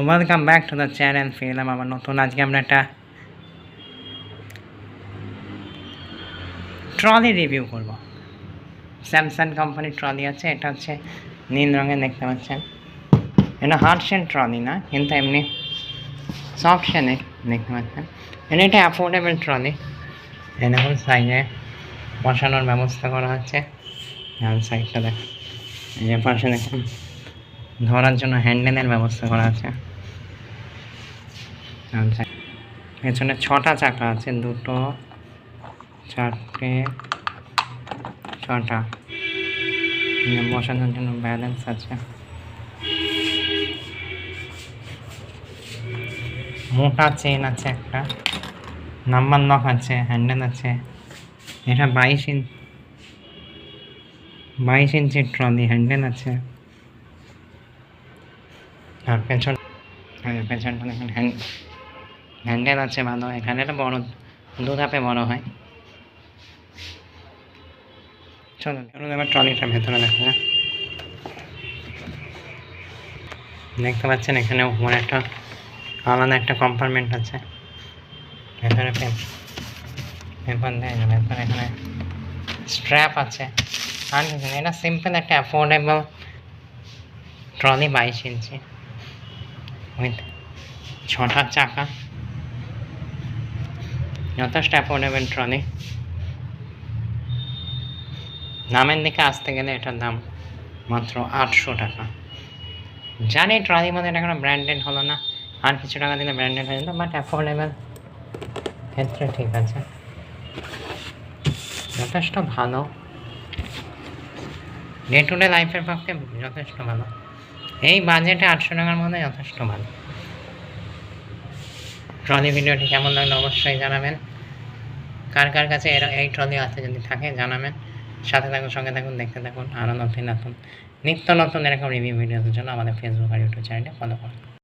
Welcome back to the channel. ফিরলাম আবার নতুন। আজকে আমরা একটা ট্রলি রিভিউ করব। স্যামসাং কোম্পানির ট্রলি আছে। এটা হচ্ছে নীল রঙের, দেখতে পাচ্ছেন। এটা হার্ড শেল ট্রলি না, কিন্তু এমনি সফট শেলে দেখতে পাচ্ছেন। এটা অ্যাফোর্ডেবল ট্রলি। এরকম সাইজে বসানোর ব্যবস্থা করা আছে। সাইডটা দেখেন, এই যে পাশে দেখুন ধরার জন্য হ্যান্ডেলের ব্যবস্থা করা আছে। পেছনে 6টা চাকা আছে, 2, 4টে, 6টা। বসানোর জন্য ব্যালেন্স আছে। মোটা চেন আছে, একটা নাম্বার লক আছে, হ্যান্ডেল আছে। এটা 22 ইঞ্চির ট্রলি, হ্যান্ডেল আছে। আর পেছনটা দেখুন, হ্যান্ডেল আছে ভালো। এখানে একটা বড় 2 ধাপে বড় হয়। চলুন এবার ট্রলিটার ভেতরে দেখা যায়। দেখতে পাচ্ছেন এখানে উপরে একটা আলাদা একটা কম্পার্টমেন্ট আছে। ভেতরে পেপার দেয় না, ভেতরে এখানে স্ট্র্যাপ আছে। আর এটা সিম্পল একটা অ্যাফোর্ডেবল ট্রলি, 22 ইঞ্চি উইথ 6টা চাকা। যথেষ্ট অ্যাফোর্ডেবল ট্রলি। দামের দিকে আসতে গেলে এটার দাম মাত্র 800 টাকা। জানি ট্রলির মধ্যে এটা কোনো ব্র্যান্ডেড হলো না, আর কিছু টাকা দিলে ব্র্যান্ডেড হয়ে যেত, বাট অ্যাফোর্ডেবল ক্ষেত্রে ঠিক আছে, যথেষ্ট ভালো। ডে টু ডে লাইফের পক্ষে যথেষ্ট ভালো। এই বাজেটে 800 টাকার মধ্যে যথেষ্ট ভালো। ট্রলি ভিডিওটি কেমন লাগলো অবশ্যই জানাবেন। কার কার কাছে এই ট্রলি আছে যদি থাকে জানাবেন। সাথে থাকুন, সঙ্গে থাকুন, দেখতে থাকুন। আরও নতুন নিত্য নতুন এরকম রিভিউ ভিডিওদের জন্য আমাদের ফেসবুক আর ইউটিউব চ্যানেলটি ফলো করুন।